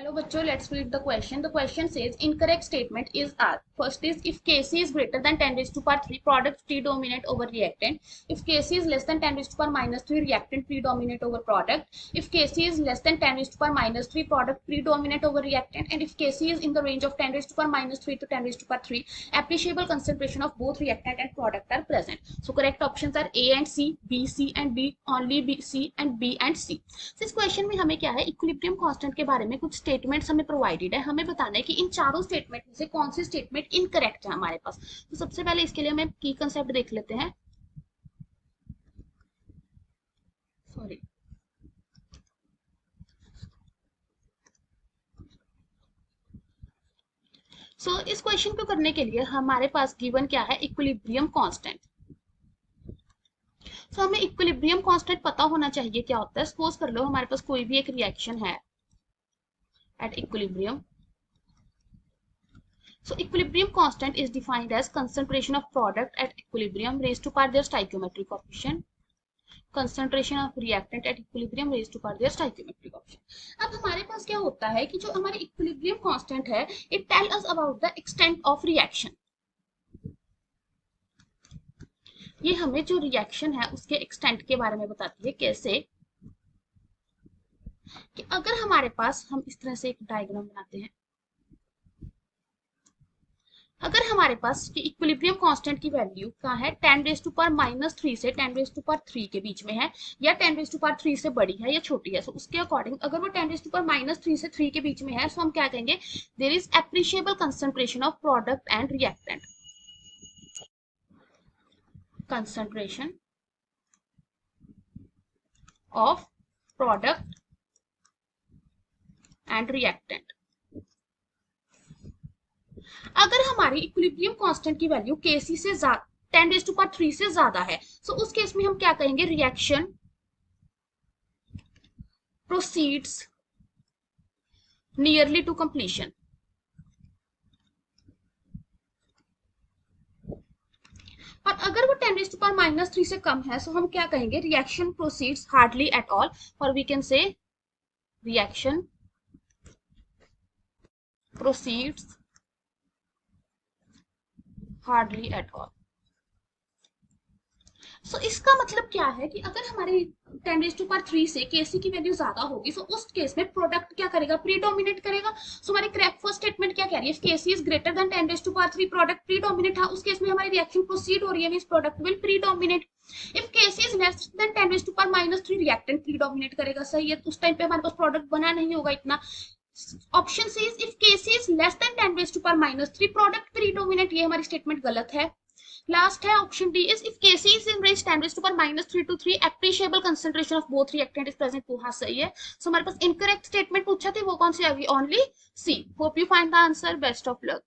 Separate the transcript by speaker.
Speaker 1: Hello बच्चों, let's read the question. The question says incorrect statement is R. First is if Kc is greater than 10 raised to power 3, product predominate over reactant. If Kc is less than 10 raised to power minus 3, reactant predominate over product. If Kc is less than 10 raised to power minus 3, product predominate over reactant. And if Kc is in the range of 10 raised to power minus 3 to 10 raised to power 3, appreciable concentration of both reactant and product are present. So correct options are A and C, B, C and B, only B, C and B and C. So इस question में हमें क्या है, equilibrium constant के बारे में कुछ statements हमें प्रोवाइडेड है. हमें बताना है कि इन चारों स्टेटमेंट में से कौन सी स्टेटमेंट इनकरेक्ट है हमारे पास. तो सबसे पहले इसके लिए हमें की कंसेप्ट देख लेते हैं. सॉरी, सो इस क्वेश्चन को करने के लिए हमारे पास गिवन क्या है, इक्विलिब्रियम कांस्टेंट. सो हमें इक्विलिब्रियम कांस्टेंट पता होना चाहिए क्या होता है. सपोज कर लो हमारे पास कोई भी एक रिएक्शन है at equilibrium. So equilibrium constant is defined as concentration of product at equilibrium raised to power their stoichiometric coefficient. Concentration of reactant at equilibrium raised to power their stoichiometric coefficient. अब हमारे पास क्या होता है कि जो हमारी equilibrium constant है, it tell us about the extent of reaction. ये हमें जो रिएक्शन है उसके एक्सटेंट के बारे में बताती है. कैसे कि अगर हमारे पास, हम इस तरह से एक डायग्राम बनाते हैं. अगर हमारे पास इक्विलिब्रियम कांस्टेंट की वैल्यू कहाँ है, 10 रेज़ टू पावर माइनस 3 से 10 रेज़ टू पावर 3 के बीच में है, या 10 रेज़ टू पावर 3 से बड़ी है या छोटी है. सो उसके अकॉर्डिंग अगर वो 10 रेज़ टू पावर माइनस 3 से 3 के बीच में है, सो हम क्या कहेंगे, there is appreciable concentration of product and reactant. Concentration of product and reactant. अगर हमारी इक्विलिब्रियम कांस्टेंट की वैल्यू Kc से 10 रेज़ टू पावर 3 से ज्यादा है, सो उस केस में हम क्या कहेंगे, reaction proceeds nearly to completion. और अगर वो 10 रेज़ टू पावर माइनस 3 से कम है, सो हम क्या कहेंगे, reaction proceeds hardly at all, और we can say reaction proceeds hardly at all. So इसका मतलब क्या है कि अगर हमारे 10 रेज़ टू पावर 3 से Kc की वैल्यू ज्यादा होगी, सो उस केस में प्रोडक्ट क्या करेगा, प्रीडोमिनेट करेगा. सो हमारी करेक्ट फर्स्ट स्टेटमेंट क्या कह रही है, Kc is greater than 10 raise to power 3, product predominate है. उस केस में हमारी रिएक्शन प्रोसीड हो रही है, means product will predominate. If Kc is less than 10 raise to power minus 3, reactant predominate करेगा. सही है, उस टाइम पे हमारे पास प्रोडक्ट बना नहीं होगा इतना. Option C is if Kc is less than 10 raise to power minus 3, product predominate. ये हमारी स्टेटमेंट गलत है. लास्ट है option D is if Kc is in range 10 raised to power minus 3 to 3, appreciable concentration of both reactant is present. वो हाँ सही है. सो हमारे पास इनकरेक्ट स्टेटमेंट पूछा थे, वो कौन सी आ गई, only C. Hope you find the answer. Best of luck.